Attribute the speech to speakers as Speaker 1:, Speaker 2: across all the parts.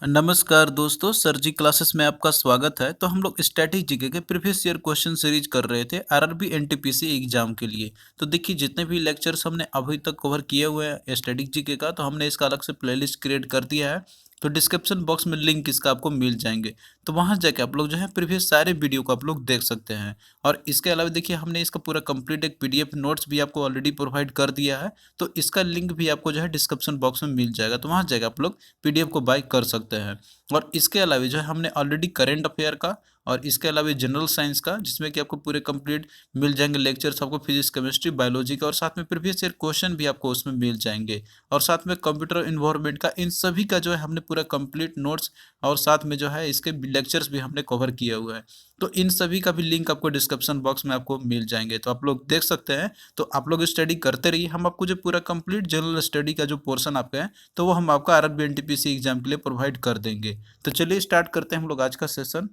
Speaker 1: नमस्कार दोस्तों, सर जी क्लासेस में आपका स्वागत है। तो हम लोग स्टैटिक जीके के प्रीवियस ईयर क्वेश्चन सीरीज कर रहे थे आरआरबी एनटीपीसी एग्जाम के लिए। तो देखिए जितने भी लेक्चर्स हमने अभी तक कवर किए हुए हैं स्टैटिक जीके का, तो हमने इसका अलग से प्लेलिस्ट क्रिएट कर दिया है। तो डिस्क्रिप्शन बॉक्स में लिंक इसका आपको मिल जाएंगे। तो वहां जाके आप लोग जो है प्रीवियस सारे वीडियो को आप लोग देख सकते हैं। और इसके अलावा देखिए हमने इसका पूरा कंप्लीट एक पीडीएफ नोट्स भी आपको ऑलरेडी प्रोवाइड कर दिया है। तो इसका लिंक भी आपको जो है डिस्क्रिप्शन बॉक्स में मिल जाएगा। तो वहां जाकर आप लोग पीडीएफ को बाय कर सकते हैं। और इसके अलावा जो है हमने ऑलरेडी करेंट अफेयर का और इसके अलावा जनरल साइंस का, जिसमें कि आपको पूरे कंप्लीट मिल जाएंगे लेक्चर्स आपको फिजिक्स केमिस्ट्री बायोलॉजी का, और साथ में प्रीवियस ईयर क्वेश्चन भी आपको उसमें मिल जाएंगे। और साथ में कंप्यूटर इन्वायरमेंट का, इन सभी का जो है हमने पूरा कंप्लीट नोट्स और साथ में जो है इसके लेक्चर्स भी हमने कवर किया हुआ है। तो इन सभी का भी लिंक आपको डिस्क्रिप्शन बॉक्स में आपको मिल जाएंगे, तो आप लोग देख सकते हैं। तो आप लोग स्टडी करते रहिए। हम आपको जो पूरा कंप्लीट जनरल स्टडी का जो पोर्शन आपका है, तो वो हम आपका आरआरबी एनटीपीसी एग्जाम के लिए प्रोवाइड कर देंगे। तो चलिए स्टार्ट करते हैं हम लोग आज का सेशन।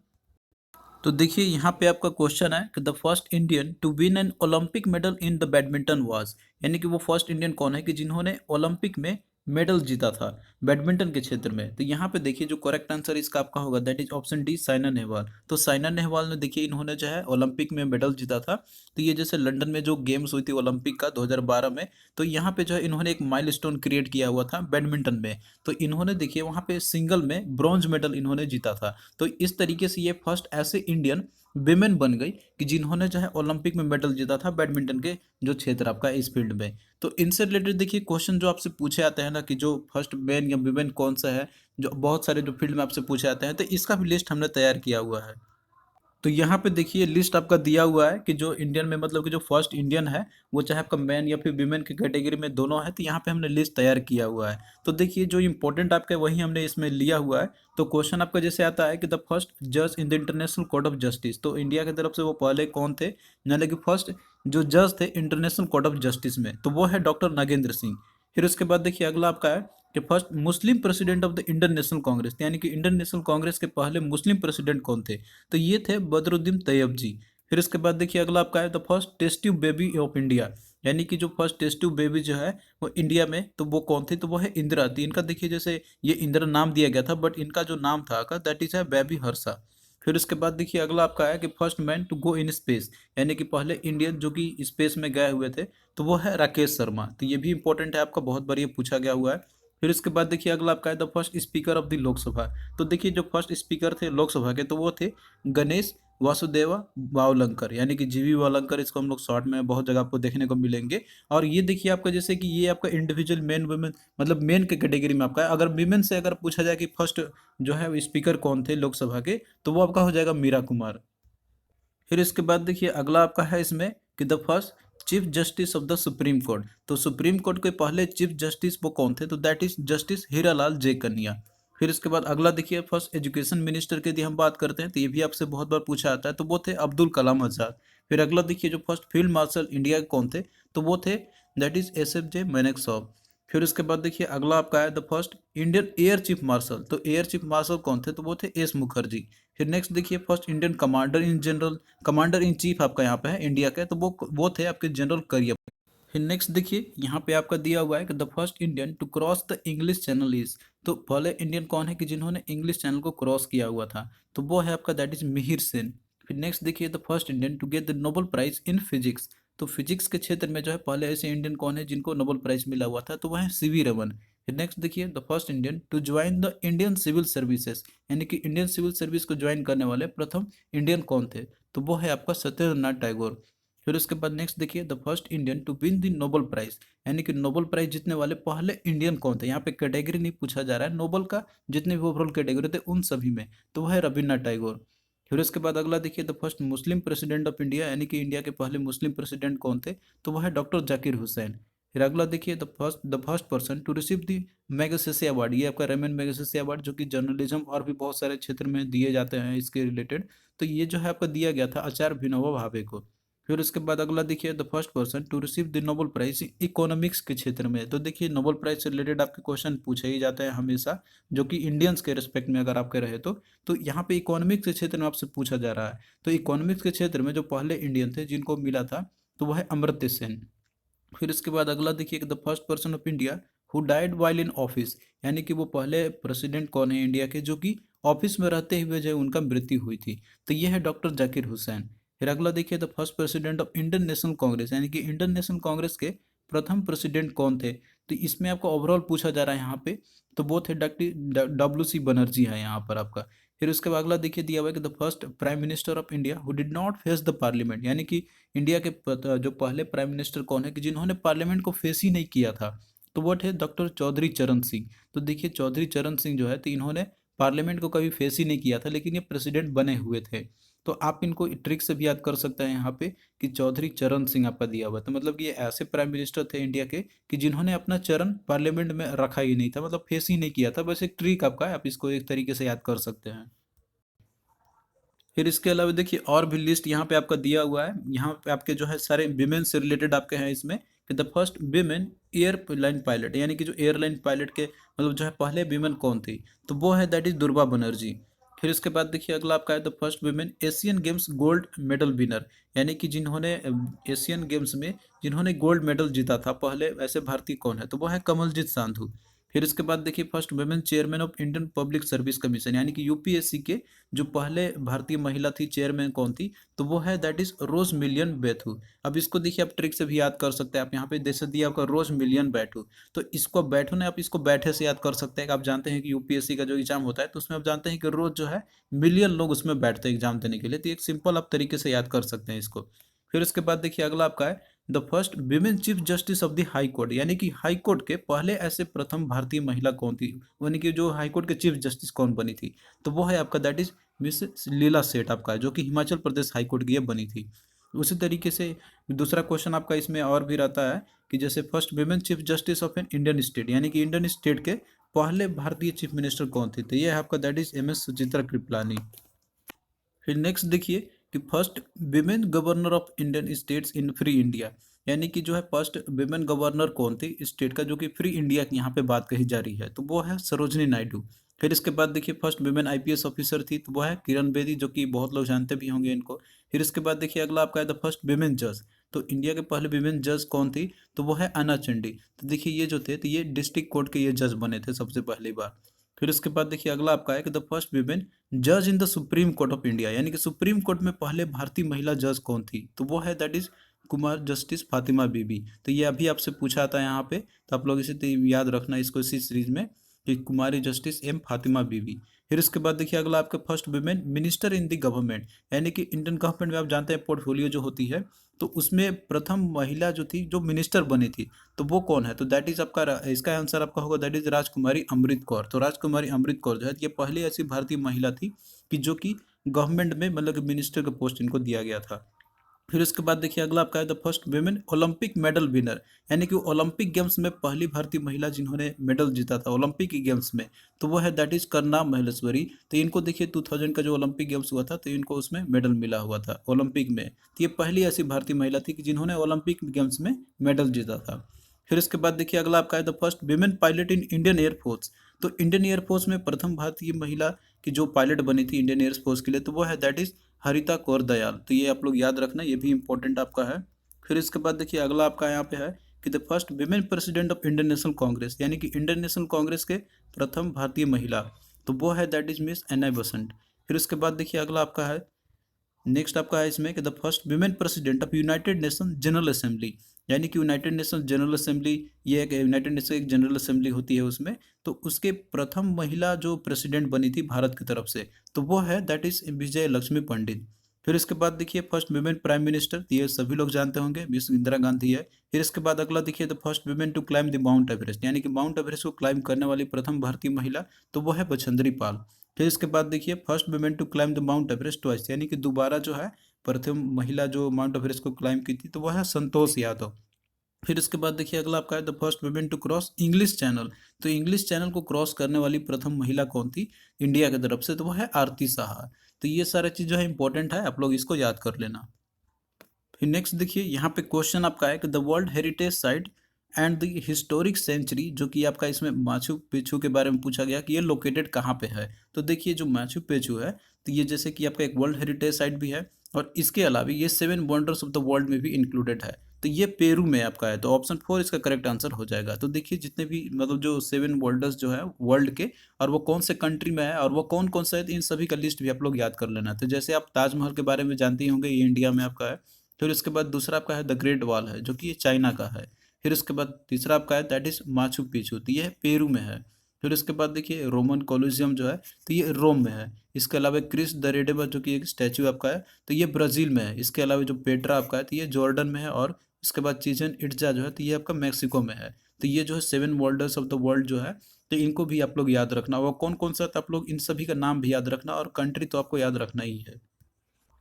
Speaker 1: तो देखिए यहाँ पे आपका क्वेश्चन है कि the first Indian to win an Olympic medal in the badminton was, यानी कि वो फर्स्ट इंडियन कौन है कि जिन्होंने ओलंपिक में मेडल जीता था बैडमिंटन के क्षेत्र में। तो यहाँ पे देखिए जो करेक्ट आंसर इसका आपका होगा that is option D, Saina Nehwal. तो साइना नेहवाल ने देखिए इन्होंने जो है ओलंपिक में मेडल जीता था। तो ये जैसे लंदन में जो गेम्स हुई थी ओलंपिक का 2012 में, तो यहाँ पे जो है इन्होंने एक माइलस्टोन क्रिएट किया हुआ था बैडमिंटन में। तो इन्होंने देखिए वहाँ पे सिंगल में ब्रॉन्ज मेडल इन्होंने जीता था। तो इस तरीके से ये फर्स्ट ऐसे इंडियन विमेन बन गई कि जिन्होंने जो है ओलंपिक में मेडल जीता था बैडमिंटन के जो क्षेत्र आपका है इस फील्ड में। तो इनसे रिलेटेड देखिए क्वेश्चन जो आपसे पूछे आते हैं ना कि जो फर्स्ट मैन या विमेन कौन सा है, जो बहुत सारे जो फील्ड में आपसे पूछे आते हैं, तो इसका भी लिस्ट हमने तैयार किया हुआ है। तो यहाँ पे देखिए लिस्ट आपका दिया हुआ है कि जो इंडियन में मतलब कि जो फर्स्ट इंडियन है वो चाहे आपका मैन या फिर विमेन की कैटेगरी में दोनों है। तो यहाँ पे हमने लिस्ट तैयार किया हुआ है। तो देखिए जो इंपॉर्टेंट आपका है वही हमने इसमें लिया हुआ है। तो क्वेश्चन आपका जैसे आता है कि द फर्स्ट जज in the international court of justice, तो इंडिया की तरफ से वो पहले कौन थे, यानी कि फर्स्ट जो जज थे इंटरनेशनल कोर्ट ऑफ जस्टिस में, तो वो है डॉक्टर नागेंद्र सिंह। फिर उसके बाद देखिए अगला आपका है कि first Muslim president of the Indian national Congress, यानी कि इंडियन नेशनल कांग्रेस के पहले मुस्लिम प्रेसिडेंट कौन थे, तो ये थे बदरुद्दीन तैयब जी। फिर इसके बाद देखिए अगला आपका है the first test tube baby of India, यानी कि जो फर्स्ट टेस्ट ट्यूब बेबी जो है वो इंडिया में, तो वो कौन थे, तो वो है इंदिरा। तो इनका देखिए जैसे ये इंदिरा नाम दिया गया था, बट इनका जो नाम था दैट इज है बेबी हर्षा। फिर उसके बाद देखिए अगला आपका है कि first man to go in space, यानी कि पहले इंडियन जो कि स्पेस में गए हुए थे, तो वो है राकेश शर्मा। तो ये भी इंपॉर्टेंट है आपका, बहुत बार ये पूछा गया हुआ है। फिर इसके बाद देखिए अगला आपका है the first speaker of the Lok Sabha. तो देखिए जो फर्स्ट स्पीकर थे लोकसभा के, तो वो थे गणेश वासुदेवा वावलंकर, यानी कि जीवी वावलंकर, इसको हम लोग शॉर्ट में बहुत जगह आपको देखने को मिलेंगे। और ये देखिए आपका जैसे कि ये आपका इंडिविजुअल मेन वुमेन, मतलब मेन के कैटेगरी में आपका है। अगर विमेन से अगर पूछा जाए कि फर्स्ट जो है स्पीकर कौन थे लोकसभा के, तो वो आपका हो जाएगा मीरा कुमार। फिर इसके बाद देखिए अगला आपका है इसमें कि the first chief justice of the supreme court, तो सुप्रीम कोर्ट के पहले चीफ जस्टिस वो कौन थे, तो दैट इज जस्टिस हीरालाल जे कन्या। फिर इसके बाद अगला देखिए फर्स्ट एजुकेशन मिनिस्टर की यदि हम बात करते हैं, तो ये भी आपसे बहुत बार पूछा आता है, तो वो थे अब्दुल कलाम आजाद। फिर अगला देखिए जो फर्स्ट फील्ड मार्शल इंडिया के कौन थे, तो वो थे दैट इज एस एफ जे मैनेक्शॉ। फिर उसके बाद देखिए अगला आपका है the first Indian air chief marshal, तो एयर चीफ मार्शल कौन थे, तो वो थे एस मुखर्जी। फिर नेक्स्ट देखिए first Indian commander in general, commander in chief आपका यहाँ पे है इंडिया के, तो वो थे आपके जनरल करियप्पा। फिर नेक्स्ट देखिए यहाँ पे आपका दिया हुआ है कि the first Indian to cross the English Channel is, तो पहले इंडियन कौन है कि जिन्होंने इंग्लिश चैनल को क्रॉस किया हुआ था, तो वो है आपका दैट इज मिहिर सेन। फिर नेक्स्ट देखिए the first Indian to get the Nobel Prize in physics, तो फिजिक्स के क्षेत्र में जो है पहले ऐसे इंडियन कौन है जिनको नोबेल प्राइज मिला हुआ था, तो वह है सीवी रमन। फिर नेक्स्ट देखिए the first Indian to join the Indian civil services, यानी कि इंडियन सिविल सर्विस को ज्वाइन करने वाले प्रथम इंडियन कौन थे, तो वो है आपका सत्येंद्रनाथ टैगोर। फिर उसके बाद नेक्स्ट देखिए the first Indian to win the Nobel Prize, यानी कि नोबेल प्राइज जीतने वाले पहले इंडियन कौन थे, यहाँ पे कैटेगरी नहीं पूछा जा रहा है, नोबेल का जितने भी ओवरऑल कैटेगरी थे उन सभी में, तो वह है रविन्द्रनाथ टैगोर। फिर उसके बाद अगला देखिए the first Muslim president of India, यानी कि इंडिया के पहले मुस्लिम प्रेसिडेंट कौन थे, तो वह है डॉक्टर जाकिर हुसैन। फिर अगला देखिए the first person to receive the Magsaysay award, ये आपका रेमन मैगसेसे अवार्ड जो कि जर्नलिज्म और भी बहुत सारे क्षेत्र में दिए जाते हैं इसके रिलेटेड, तो ये जो है आपका दिया गया था आचार्य विनोबा भावे को। फिर उसके बाद अगला देखिए the first person to receive the Nobel Prize economics के क्षेत्र में, तो देखिए नोबेल प्राइज से रिलेटेड आपके क्वेश्चन पूछे ही जाते हैं हमेशा, जो कि इंडियंस के रिस्पेक्ट में अगर आपके रहे तो यहाँ पे इकोनॉमिक्स के क्षेत्र में आपसे पूछा जा रहा है। तो इकोनॉमिक्स के क्षेत्र में जो पहले इंडियन थे जिनको मिला था, तो वह है अमर्त्य सेन। फिर इसके बाद अगला देखिए the first person of India who died while in office, यानी कि वो पहले प्रेसिडेंट कौन है इंडिया के जो कि ऑफिस में रहते हुए जो है उनका मृत्यु हुई थी। तो ये है डॉक्टर जाकिर हुसैन। फिर अगला देखिए, the first president of Indian national Congress, यानी कि इंडियन नेशनल कांग्रेस के प्रथम प्रेसिडेंट कौन थे। तो इसमें आपको ओवरऑल पूछा जा रहा है यहाँ पे, तो वो थे डॉक्टर डब्ल्यू सी बनर्जी है यहाँ पर आपका। फिर उसके बाद अगला देखिए दिया हुआ है कि the first prime minister of India who did not face the parliament, यानी कि इंडिया के जो पहले प्राइम मिनिस्टर कौन है कि जिन्होंने पार्लियामेंट को फेस ही नहीं किया था। तो वो थे डॉक्टर चौधरी चरण सिंह। तो देखिए चौधरी चरण सिंह जो है तो इन्होंने पार्लियामेंट को कभी फेस ही नहीं किया था, लेकिन ये प्रेसिडेंट बने हुए थे। तो आप इनको ट्रिक से भी याद कर सकते हैं यहाँ पे कि चौधरी चरण सिंह आपका दिया हुआ है। तो मतलब कि ये ऐसे प्राइम मिनिस्टर थे इंडिया के कि जिन्होंने अपना चरण पार्लियामेंट में रखा ही नहीं था, मतलब फेस ही नहीं किया था। बस एक ट्रिक आपका है, आप इसको एक तरीके से याद कर सकते हैं। फिर इसके अलावा देखिए और भी लिस्ट यहाँ पे आपका दिया हुआ है। यहाँ पे आपके जो है सारे विमेन से रिलेटेड आपके हैं इसमें कि the first women airline pilot, यानी कि जो एयरलाइन पायलट के मतलब जो है पहले विमेन कौन थी, तो वो है दैट इज दुर्गा बनर्जी। फिर इसके बाद देखिए अगला आपका है the first women Asian games gold medal winner, यानी कि जिन्होंने एशियन गेम्स में जिन्होंने गोल्ड मेडल जीता था पहले, ऐसे भारतीय कौन है, तो वो है कमलजीत सांधु। फिर इसके बाद देखिए first women chairman of Indian public service commission, यानी कि यूपीएससी के जो पहले भारतीय महिला थी चेयरमैन कौन थी, तो वो है दैट इज रोज मिलियन बैथू। अब इसको देखिए आप ट्रिक से भी याद कर सकते हैं। आप यहाँ पे जैसे दिया आपका रोज मिलियन बैठू, तो इसको बैठू ने आप इसको बैठे से याद कर सकते हैं कि आप जानते हैं कि यूपीएससी का जो एग्जाम होता है तो उसमें आप जानते हैं कि रोज जो है मिलियन लोग उसमें बैठते हैं एग्जाम देने के लिए। तो एक सिंपल आप तरीके से याद कर सकते हैं इसको। फिर उसके बाद देखिए अगला आपका है the first women chief justice of the high court, यानी कि हाई कोर्ट के पहले ऐसे प्रथम भारतीय महिला कौन थी, यानी कि जो हाई कोर्ट के चीफ जस्टिस कौन बनी थी, तो वो है आपका दैट इज मिस लीला सेठ आपका, जो कि हिमाचल प्रदेश हाई कोर्ट की ये बनी थी। उसी तरीके से दूसरा क्वेश्चन आपका इसमें और भी रहता है कि जैसे first women chief justice of an Indian state, यानी कि इंडियन स्टेट के पहले भारतीय चीफ मिनिस्टर कौन थे, तो ये है आपका that is M S Suchitra Kripalani. फिर नेक्स्ट देखिए कि first women governor of Indian states in free India, यानी कि जो है फर्स्ट विमेन गवर्नर कौन थी स्टेट का जो कि फ्री इंडिया की यहाँ पे बात कही जा रही है, तो वो है सरोजनी नायडू। फिर इसके बाद देखिए फर्स्ट विमेन आईपीएस ऑफिसर थी, तो वो है किरण बेदी, जो कि बहुत लोग जानते भी होंगे इनको। फिर इसके बाद देखिए अगला आपका है द फर्स्ट विमेन जज, तो इंडिया के पहले विमेन जज कौन थी, तो वो है अन्ना चंडी। तो देखिए ये जो थे तो ये डिस्ट्रिक्ट कोर्ट के ये जज बने थे सबसे पहली बार। फिर उसके बाद देखिए अगला आपका है कि द फर्स्ट विमेन जज in the supreme court of India, यानी कि सुप्रीम कोर्ट में पहले भारतीय महिला जज कौन थी, तो वो है that is Kumar justice Fathima Beevi. तो ये अभी आपसे पूछा था यहाँ पे, तो आप लोग इसे तो याद रखना इसको इसी सीरीज में कि कुमारी जस्टिस एम फातिमा बीबी। फिर इसके बाद देखिए अगला आपका first women minister in the government, यानी कि इंडियन गवर्नमेंट में आप जानते हैं पोर्टफोलियो जो होती है, तो उसमें प्रथम महिला जो थी जो मिनिस्टर बनी थी, तो वो कौन है, तो दैट इज आपका इसका आंसर आपका होगा दैट इज राजकुमारी अमृत कौर। तो राजकुमारी अमृत कौर जो है ये पहली ऐसी भारतीय महिला थी कि जो कि गवर्नमेंट में मतलब कि मिनिस्टर का पोस्ट इनको दिया गया था। फिर उसके बाद देखिए अगला आपका है the first women Olympic medal winner, यानी कि ओलंपिक गेम्स में पहली भारतीय महिला जिन्होंने मेडल जीता था ओलंपिक गेम्स में, तो वो है दैट इज करना महेश्वरी। तो इनको देखिए 2000 का जो ओलंपिक गेम्स हुआ था तो इनको उसमें मेडल मिला हुआ था ओलंपिक में। तो ये पहली ऐसी भारतीय महिला थी कि जिन्होंने ओलंपिक गेम्स में मेडल जीता था। फिर इसके बाद देखिए अगला आपका है the first women pilot in Indian air force, तो इंडियन एयरफोर्स में प्रथम भारतीय महिला की जो पायलट बनी थी इंडियन एयरफोर्स के लिए, तो वो है दैट इज हरिता कौर दयाल। तो ये आप लोग याद रखना, ये भी इंपॉर्टेंट आपका है। फिर इसके बाद देखिए अगला आपका यहाँ पे है कि the first women president of Indian national Congress, यानी कि इंडियन नेशनल कांग्रेस के प्रथम भारतीय महिला, तो वो है दैट इज मिस एन आई बसंत। फिर उसके बाद देखिए अगला आपका है नेक्स्ट आपका है इसमें कि the first women president of United nation general assembly, यानी कि यूनाइटेड नेशन जनरल असेंबली, ये एक यूनाइटेड नेशन एक जनरल असेंबली होती है उसमें, तो उसके प्रथम महिला जो प्रेसिडेंट बनी थी भारत की तरफ से, तो वो है दैट इज विजय लक्ष्मी पंडित। फिर इसके बाद देखिए फर्स्ट वुमेन प्राइम मिनिस्टर, ये सभी लोग जानते होंगे मिस इंदिरा गांधी है। फिर इसके बाद अगला देखिए the first women to climb the Mount Everest, यानी कि माउंट एवरेस्ट को क्लाइम करने वाली प्रथम भारतीय महिला, तो वो है बछेंद्री पाल। फिर इसके बाद देखिए first women to climb the Mount Everest twice, यानी कि दोबारा जो है प्रथम महिला जो माउंट एवरेस्ट को क्लाइम की थी, तो वह है संतोष यादव। फिर इसके बाद देखिए अगला आपका है the first women to cross English Channel, तो इंग्लिश चैनल को क्रॉस करने वाली प्रथम महिला कौन थी इंडिया की तरफ से, तो वह है आरती साहा। तो ये सारा चीज़ जो है इंपॉर्टेंट है, आप लोग इसको याद कर लेना। फिर नेक्स्ट देखिए यहाँ पे क्वेश्चन आपका है कि the world heritage site and the historic century, जो कि आपका इसमें माचू पिच्चू के बारे में पूछा गया कि ये लोकेटेड कहाँ पे है। तो देखिए जो माचू पिच्चू है तो ये जैसे कि आपका एक वर्ल्ड हेरिटेज साइट भी है, और इसके अलावा ये 7 वंडर्स ऑफ द वर्ल्ड में भी इंक्लूडेड है। तो ये पेरू में आपका है, तो ऑप्शन 4 इसका करेक्ट आंसर हो जाएगा। तो देखिए जितने भी मतलब जो 7 वंडर्स जो है वर्ल्ड के, और वो कौन से कंट्री में है और वो कौन-कौन सा है, तो इन सभी का लिस्ट भी आप लोग याद कर लेना। तो जैसे आप ताजमहल के बारे में जानते ही होंगे, ये इंडिया में आपका है। फिर उसके बाद दूसरा आपका है द ग्रेट वॉल है, जो कि ये चाइना का है। फिर उसके बाद तीसरा आपका है दैट इज़ माचू पिच्चू, तो ये पेरू में है। फिर उसके बाद देखिए रोमन कोलिसियम जो है, तो ये रोम में है। इसके अलावा क्रिस द रेडेमर जो कि एक स्टैच्यू आपका है, तो ये ब्राज़ील में है। इसके अलावा जो पेट्रा आपका है, तो ये जॉर्डन में है। और इसके बाद चिचेन इट्जा जो है, तो ये आपका मेक्सिको में है। तो ये जो है 7 वंडर्स ऑफ द वर्ल्ड जो है, तो इनको भी आप लोग याद रखना। वो कौन-कौन सा, तो आप लोग इन सभी का नाम भी याद रखना, और कंट्री तो आपको याद रखना ही है।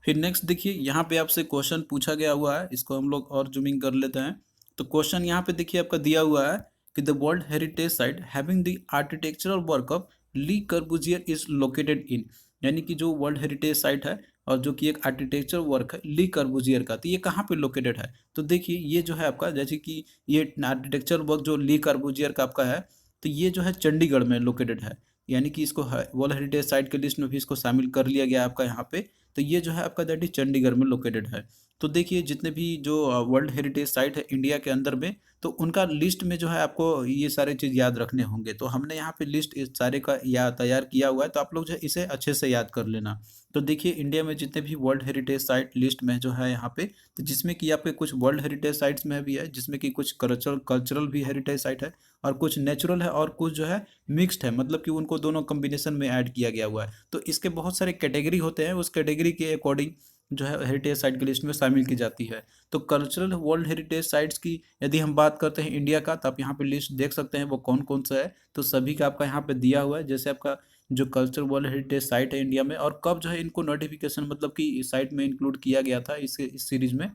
Speaker 1: फिर नेक्स्ट देखिए यहाँ पे आपसे क्वेश्चन पूछा गया हुआ है, इसको हम लोग और जूमिंग कर लेते हैं। तो क्वेश्चन यहाँ पे देखिए आपका दिया हुआ है कि the world heritage site having the architectural work of Le Corbusier is located in, यानी कि जो वर्ल्ड हेरिटेज साइट है और जो कि एक आर्किटेक्चर वर्क है ली कर्बूजियर का, तो ये कहाँ पे लोकेटेड है। तो देखिए ये जो है आपका, जैसे कि ये आर्किटेक्चर वर्क जो ली कर्बूजियर का आपका है, तो ये जो है चंडीगढ़ में लोकेटेड है। यानी कि इसको वर्ल्ड हेरिटेज साइट के लिस्ट में भी इसको शामिल कर लिया गया है आपका यहाँ पे। तो ये जो है आपका दैट इज चंडीगढ़ में लोकेटेड है। तो देखिए जितने भी जो वर्ल्ड हेरिटेज साइट है इंडिया के अंदर में, तो उनका लिस्ट में जो है आपको ये सारे चीज़ याद रखने होंगे। तो हमने यहाँ पे लिस्ट इस सारे का या तैयार किया हुआ है, तो आप लोग जो है इसे अच्छे से याद कर लेना। तो देखिए इंडिया में जितने भी वर्ल्ड हेरिटेज साइट लिस्ट में जो है यहाँ पे, तो जिसमें कि आपके कुछ वर्ल्ड हेरिटेज साइट्स में भी है, जिसमें कि कुछ कल्चरल भी हेरिटेज साइट है, और कुछ नेचुरल है, और कुछ जो है मिक्स्ड है, मतलब कि उनको दोनों कॉम्बिनेशन में ऐड किया गया हुआ है। तो इसके बहुत सारे कैटेगरी होते हैं, उस कैटेगरी के अकॉर्डिंग जो है हेरिटेज साइट की लिस्ट में शामिल की जाती है। तो कल्चरल वर्ल्ड हेरिटेज साइट्स की यदि हम बात करते हैं इंडिया का, तो आप यहाँ पे लिस्ट देख सकते हैं वो कौन कौन सा है। तो सभी का आपका यहाँ पे दिया हुआ है, जैसे आपका जो कल्चरल वर्ल्ड हेरिटेज साइट है इंडिया में, और कब जो है इनको नोटिफिकेशन मतलब कि इस साइट में इंक्लूड किया गया था इस सीरीज में,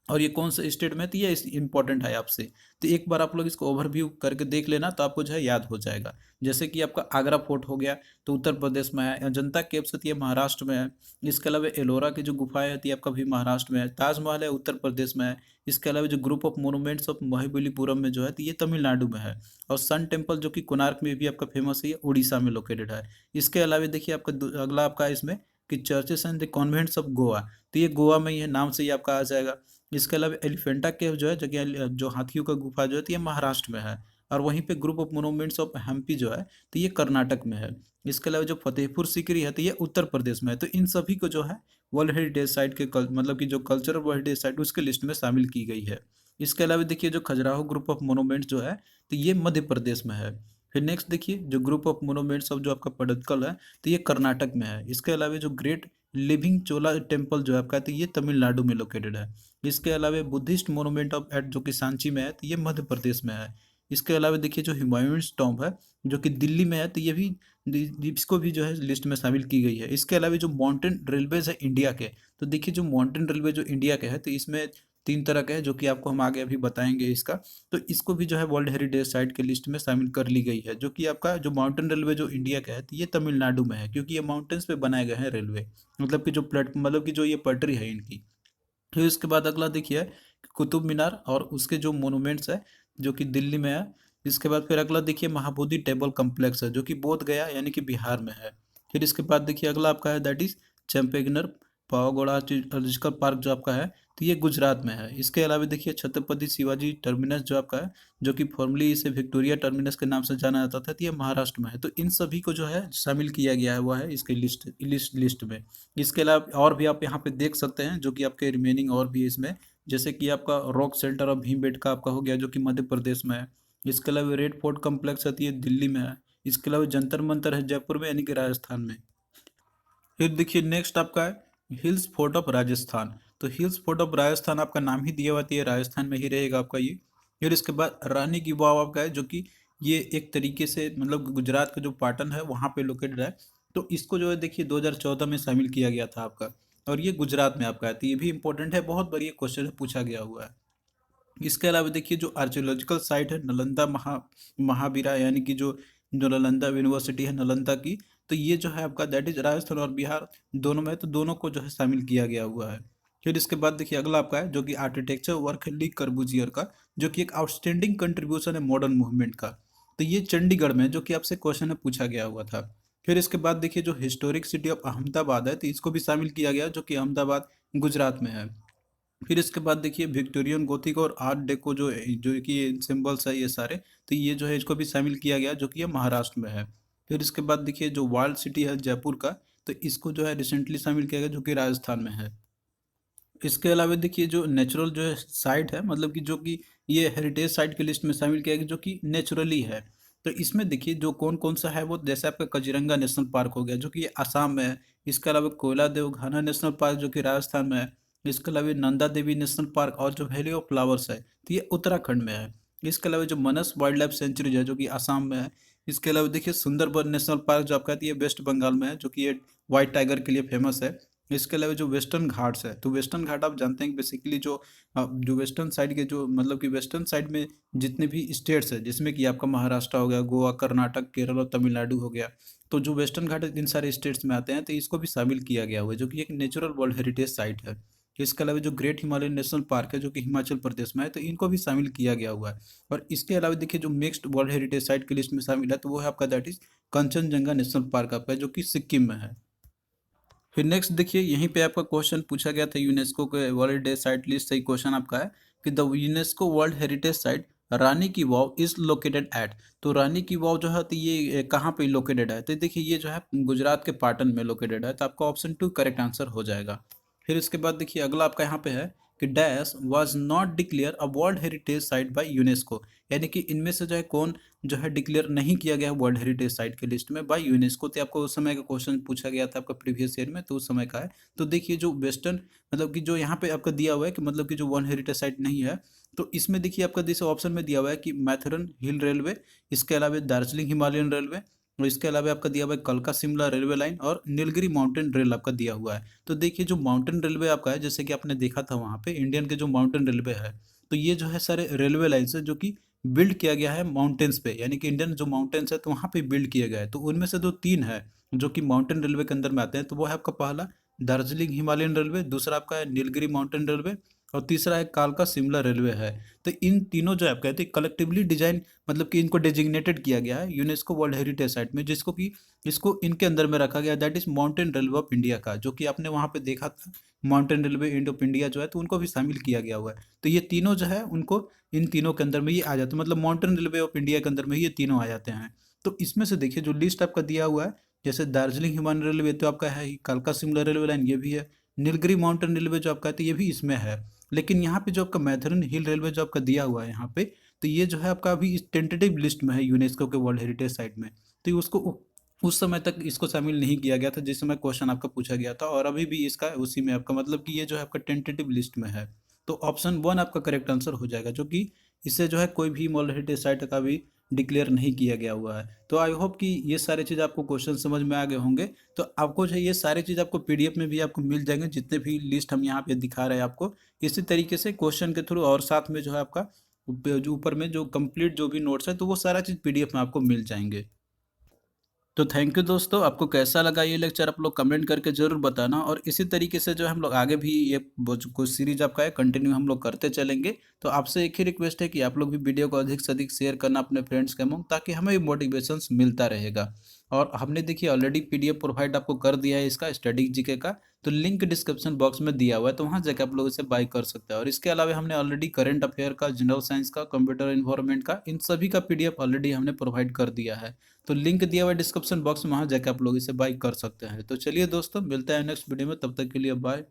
Speaker 1: और ये कौन सा स्टेट में, तो ये इंपॉर्टेंट है आपसे। तो एक बार आप लोग इसको ओवरव्यू करके देख लेना, तो आपको जो है याद हो जाएगा। जैसे कि आपका आगरा फोर्ट हो गया, तो उत्तर प्रदेश में है। अजंता केव्स है, तो ये महाराष्ट्र में है। इसके अलावा एलोरा की जो गुफाएं है, तो ये आपका भी महाराष्ट्र में है। ताजमहल है, उत्तर प्रदेश में है। इसके अलावा जो group of monuments of Mahabalipuram में जो है, तो ये तमिलनाडु में है। और सन टेम्पल जो कि कोणार्क में भी आपका फेमस है, ये उड़ीसा में लोकेटेड है। इसके अलावा देखिए आपका अगला आपका इसमें कि churches and the convents of Goa, तो ये गोवा में ही है, नाम से ही आपका आ जाएगा। इसके अलावा एलिफेंटा केव जो है, जगह जो हाथियों का गुफा जो है, तो ये महाराष्ट्र में है। और वहीं पे group of monuments of Hampi जो है, तो ये कर्नाटक में है। इसके अलावा जो फतेहपुर सीकरी है, तो ये उत्तर प्रदेश में है। तो इन सभी को जो है वर्ल्ड हेरिटेज साइट के मतलब कि जो कल्चरल वर्ल्ड हेरिटेज साइट उसके लिस्ट में शामिल की गई है। इसके अलावा देखिए जो खजुराहो ग्रुप ऑफ मोनूमेंट्स जो है, तो ये मध्य प्रदेश में है। फिर नेक्स्ट देखिए जो ग्रुप ऑफ मोनूमेंट्स ऑफ जो आपका पडक्कल है, तो ये कर्नाटक में है। इसके अलावा जो ग्रेट लिविंग चोला टेम्पल जो है आपका, तो ये तमिलनाडु में लोकेटेड है। इसके अलावा बुद्धिस्ट मोनूमेंट ऑफ एट जो कि सांची में है, तो ये मध्य प्रदेश में है। इसके अलावा देखिए जो हुमायूंस टॉम्ब है, जो कि दिल्ली में है, तो ये भी इसको भी जो है लिस्ट में शामिल की गई है। इसके अलावा जो माउंटेन रेलवेज है इंडिया के, तो देखिए जो माउंटेन रेलवे जो इंडिया के है, तो इसमें 3 तरह के हैं, जो कि आपको हम आगे अभी बताएंगे इसका। तो इसको भी जो है वर्ल्ड हेरिटेज साइट के लिस्ट में शामिल कर ली गई है। जो कि आपका जो माउंटेन रेलवे जो इंडिया का है, तो ये तमिलनाडु में है, क्योंकि ये माउंटेन्स पे बनाए गए हैं रेलवे, मतलब कि जो मतलब कि जो ये पटरी है इनकी। फिर इसके बाद अगला देखिए कुतुब मीनार और उसके जो मोनूमेंट्स है, जो कि दिल्ली में है। इसके बाद फिर अगला देखिए महाबोधि टेबल कम्प्लेक्स है, जो कि बोध गया यानी कि बिहार में है। फिर इसके बाद देखिए अगला आपका है दैट इज चैंपेगनर पावागोड़ा आर्कियोलॉजिकल पार्क जो आपका है, तो ये गुजरात में है। इसके अलावा देखिए छत्रपति शिवाजी टर्मिनस जो आपका है, जो कि फॉर्मली इसे विक्टोरिया टर्मिनस के नाम से जाना जाता था, तो ये महाराष्ट्र में है। तो इन सभी को जो है शामिल किया गया हुआ है इसके लिस्ट में। इसके अलावा और भी आप यहाँ पे देख सकते हैं, जो कि आपके रिमेनिंग और भी है इसमें, जैसे कि आपका रॉक सेंटर ऑफ भीमबेटका आपका हो गया, जो कि मध्य प्रदेश में है। इसके अलावा रेड फोर्ट कम्प्लेक्स है, तो ये दिल्ली में है। इसके अलावा जंतर मंतर है जयपुर में, यानी कि राजस्थान में। फिर देखिए नेक्स्ट आपका है हिल्स फोर्ट ऑफ राजस्थान। तो हिल्स फोर्ट ऑफ राजस्थान आपका नाम ही दिया हुआ है, तो ये राजस्थान में ही रहेगा आपका ये। फिर इसके बाद रानी की वाव आपका है, जो कि ये एक तरीके से मतलब गुजरात का जो पाटन है वहाँ पे लोकेटेड है। तो इसको जो है देखिए 2014 में शामिल किया गया था आपका, और ये गुजरात में आपका है। तो ये भी इंपॉर्टेंट है, बहुत बढ़िया क्वेश्चन पूछा गया हुआ है। इसके अलावा देखिए जो आर्कियोलॉजिकल साइट है नालंदा महावीरा, यानी कि जो जो नालंदा यूनिवर्सिटी है नालंदा की, तो ये जो है आपका दैट इज राजस्थान और बिहार दोनों में है, तो दोनों को जो है शामिल किया गया हुआ है। फिर इसके बाद देखिए अगला आपका है जो कि आर्किटेक्चर वर्क है ली कर्बूजियर का, जो कि एक आउटस्टैंडिंग कंट्रीब्यूशन है मॉडर्न मूवमेंट का। तो ये चंडीगढ़ में, जो कि आपसे क्वेश्चन में पूछा गया हुआ था। फिर इसके बाद देखिए जो हिस्टोरिक सिटी ऑफ अहमदाबाद है, तो इसको भी शामिल किया गया, जो कि अहमदाबाद गुजरात में है। फिर इसके बाद देखिए विक्टोरियन गोथिक और आर्ट डेको जो जो कि सिंबल्स है ये सारे, तो ये जो है इसको भी शामिल किया गया जो कि ये महाराष्ट्र में है। फिर इसके बाद देखिए जो वर्ल्ड सिटी है जयपुर का, तो इसको जो है रिसेंटली शामिल किया गया जो कि राजस्थान में है। इसके अलावा देखिए जो नेचुरल जो है साइट है, मतलब कि जो कि ये हेरिटेज साइट की लिस्ट में शामिल किया गया जो कि नेचुरली है। तो इसमें देखिए जो कौन कौन सा है, वो जैसे आपका कजीरंगा नेशनल पार्क हो गया जो कि आसाम में है। इसके अलावा कोयला देव घाना नेशनल पार्क जो कि राजस्थान में है। इसके अलावा नंदा देवी नेशनल पार्क और जो वैली ऑफ फ्लावर्स है, तो ये उत्तराखंड में है। इसके अलावा जो मनस वाइल्ड लाइफ सेंचुरी है जो कि आसाम में है। इसके अलावा देखिए सुंदरबन नेशनल पार्क जो आपका है, तो ये वेस्ट बंगाल में है जो कि ये व्हाइट टाइगर के लिए फेमस है। इसके अलावा जो वेस्टर्न घाट्स है, तो वेस्टर्न घाट आप जानते हैं कि बेसिकली जो वेस्टर्न साइड के जो मतलब कि वेस्टर्न साइड में जितने भी स्टेट्स है, जिसमें कि आपका महाराष्ट्र हो गया, गोवा, कर्नाटक, केरल और तमिलनाडु हो गया, तो जो वेस्टर्न घाट इन सारे स्टेट्स में आते हैं, तो इसको भी शामिल किया गया हुआ है जो कि एक नेचुरल वर्ल्ड हेरिटेज साइट है। इसके अलावा जो ग्रेट हिमालयन नेशनल पार्क है जो कि हिमाचल प्रदेश में है, तो इनको भी शामिल किया गया हुआ है। और इसके अलावा देखिए जो नेक्स्ट वर्ल्ड हेरिटेज साइट की लिस्ट में शामिल है, तो वो है आपका that is Kanchenjunga national park आपका, जो कि सिक्किम में है। फिर नेक्स्ट देखिए यहीं पे आपका क्वेश्चन पूछा गया था यूनेस्को के वर्ल्ड हेरिटेज साइट लिस्ट, सही क्वेश्चन आपका है कि the UNESCO world heritage site Rani ki Vav is located at. तो रानी की वाव जो है, तो ये कहाँ पे लोकेटेड है, तो देखिए ये जो है गुजरात के पाटन में लोकेटेड है, तो आपका ऑप्शन 2 करेक्ट आंसर हो जाएगा। फिर इसके बाद देखिए अगला आपका यहाँ पे है कि dash was not declare a world heritage site by UNESCO. यानी कि इनमें से जो है कौन जो है डिक्लेयर नहीं किया गया वर्ल्ड हेरिटेज साइट की लिस्ट में बाय यूनेस्को। तो आपको उस समय का क्वेश्चन पूछा गया था आपका प्रीवियस ईयर में, तो उस समय का है। तो देखिए जो वेस्टर्न मतलब कि जो यहाँ पे आपका दिया हुआ है कि मतलब कि जो वर्ल्ड हेरिटेज साइट नहीं है, तो इसमें देखिए आपका जैसे ऑप्शन में दिया हुआ है कि मैथरन हिल रेलवे, इसके अलावा दार्जिलिंग हिमालयन रेलवे, और इसके अलावा आपका दिया हुआ है कलका शिमला रेलवे लाइन और नीलगिरी माउंटेन रेल आपका दिया हुआ है। तो देखिए जो माउंटेन रेलवे आपका है, जैसे कि आपने देखा था वहाँ पे इंडियन के जो माउंटेन रेलवे है, तो ये जो है सारे रेलवे लाइन्स है जो कि बिल्ड किया गया है माउंटेन्स पे, यानी कि इंडियन जो माउंटेन्स है तो वहाँ पे बिल्ड किया गया है। तो उनमें से जो तीन है जो कि माउंटेन रेलवे के अंदर में आते हैं, तो वो है आपका पहला दार्जिलिंग हिमालयन रेलवे, दूसरा आपका है नीलगिरी माउंटेन रेलवे, और तीसरा है कालका शिमला रेलवे है। तो इन तीनों जो आप कहते हैं कलेक्टिवली डिजाइन, मतलब कि इनको डेजिग्नेटेड किया गया है यूनेस्को वर्ल्ड हेरिटेज साइट में, जिसको कि इसको इनके अंदर में रखा गया, that is mountain railway of India का, जो कि आपने वहाँ पे देखा था mountain railway end of India जो है, तो उनको भी शामिल किया गया हुआ है। तो ये तीनों जो है उनको इन तीनों के अंदर में ये आ जाते हैं, मतलब माउंटेन रेलवे ऑफ इंडिया के अंदर में ये तीनों आ जाते हैं। तो इसमें से देखिए जो लिस्ट आपका दिया हुआ है, जैसे दार्जिलिंग हिमालयन रेलवे तो आपका है ही, कालका शिमला रेलवे लाइन ये भी है, नीलगिरी माउंटेन रेलवे जो आपका है तो ये भी इसमें है। लेकिन यहाँ पे जो आपका मैथरन हिल रेलवे जो आपका दिया हुआ है यहाँ पे, तो ये जो है आपका अभी इस टेंटेटिव लिस्ट में है यूनेस्को के वर्ल्ड हेरिटेज साइट में। तो ये उसको उस समय तक इसको शामिल नहीं किया गया था जिस समय क्वेश्चन आपका पूछा गया था, और अभी भी इसका उसी में आपका मतलब कि ये जो है आपका टेंटेटिव लिस्ट में है। तो ऑप्शन 1 आपका करेक्ट आंसर हो जाएगा, जो कि इससे जो है कोई भी वर्ल्ड हेरिटेज साइट का भी डिक्लेयर नहीं किया गया हुआ है। तो आई होप कि ये सारे चीज़ आपको क्वेश्चन समझ में आ गए होंगे। तो आपको जो है ये सारी चीज़ आपको पीडीएफ में भी आपको मिल जाएंगे, जितने भी लिस्ट हम यहाँ पे दिखा रहे हैं आपको इसी तरीके से क्वेश्चन के थ्रू, और साथ में जो है आपका जो ऊपर में जो कंप्लीट जो भी नोट्स है, तो वो सारा चीज़ पीडीएफ में आपको मिल जाएंगे। तो थैंक यू दोस्तों, आपको कैसा लगा ये लेक्चर आप लोग कमेंट करके ज़रूर बताना, और इसी तरीके से जो हम लोग आगे भी ये कुछ सीरीज आपका है कंटिन्यू हम लोग करते चलेंगे। तो आपसे एक ही रिक्वेस्ट है कि आप लोग भी वीडियो को अधिक से अधिक शेयर करना अपने फ्रेंड्स के अमंग, ताकि हमें भी मोटिवेशंस मिलता रहेगा। और हमने देखिए ऑलरेडी पीडीएफ प्रोवाइड आपको कर दिया है इसका स्टडी जीके का, तो लिंक डिस्क्रिप्शन बॉक्स में दिया हुआ है, तो वहाँ जाकर आप लोग इसे बाय कर सकते हैं। और इसके अलावा हमने ऑलरेडी करंट अफेयर का, जनरल साइंस का, कंप्यूटर इन्वायरमेंट का, इन सभी का पीडीएफ ऑलरेडी हमने प्रोवाइड कर दिया है। तो लिंक दिया हुआ है डिस्क्रिप्शन बॉक्स में, वहाँ जाकर आप लोग इसे बाय कर सकते हैं। तो चलिए दोस्तों, मिलते हैं नेक्स्ट वीडियो में, तब तक के लिए बाय।